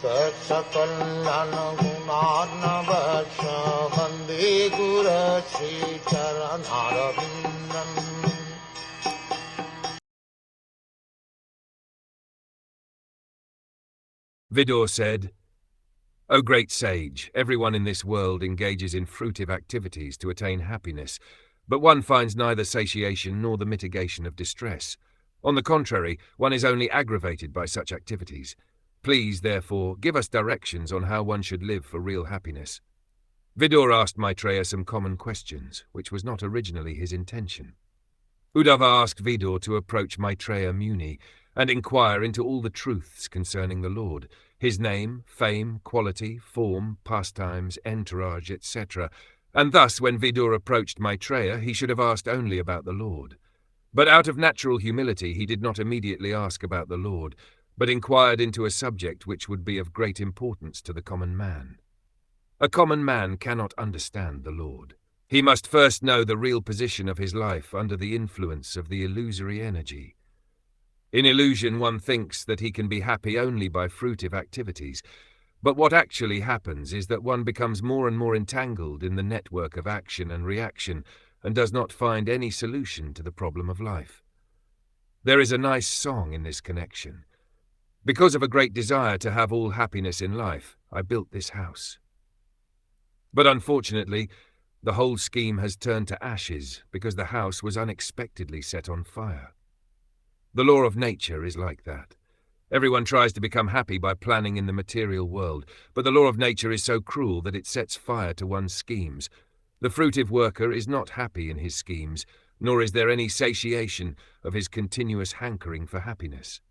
Saksakallan gunarnavasya Vande Guru Sri Charanarabindam. Vidura said, O great sage, everyone in this world engages in fruitive activities to attain happiness, but one finds neither satiation nor the mitigation of distress. On the contrary, one is only aggravated by such activities. Please, therefore, give us directions on how one should live for real happiness. Vidura asked Maitreya some common questions, which was not originally his intention. Uddhava asked Vidura to approach Maitreya Muni and inquire into all the truths concerning the Lord, his name, fame, quality, form, pastimes, entourage, etc. And thus, when Vidura approached Maitreya, he should have asked only about the Lord. But out of natural humility, he did not immediately ask about the Lord, but inquired into a subject which would be of great importance to the common man. A common man cannot understand the Lord. He must first know the real position of his life under the influence of the illusory energy. In illusion, one thinks that he can be happy only by fruitive activities, but what actually happens is that one becomes more and more entangled in the network of action and reaction and does not find any solution to the problem of life. There is a nice song in this connection. Because of a great desire to have all happiness in life, I built this house. But unfortunately, the whole scheme has turned to ashes because the house was unexpectedly set on fire. The law of nature is like that. Everyone tries to become happy by planning in the material world, but the law of nature is so cruel that it sets fire to one's schemes. The fruitive worker is not happy in his schemes, nor is there any satiation of his continuous hankering for happiness.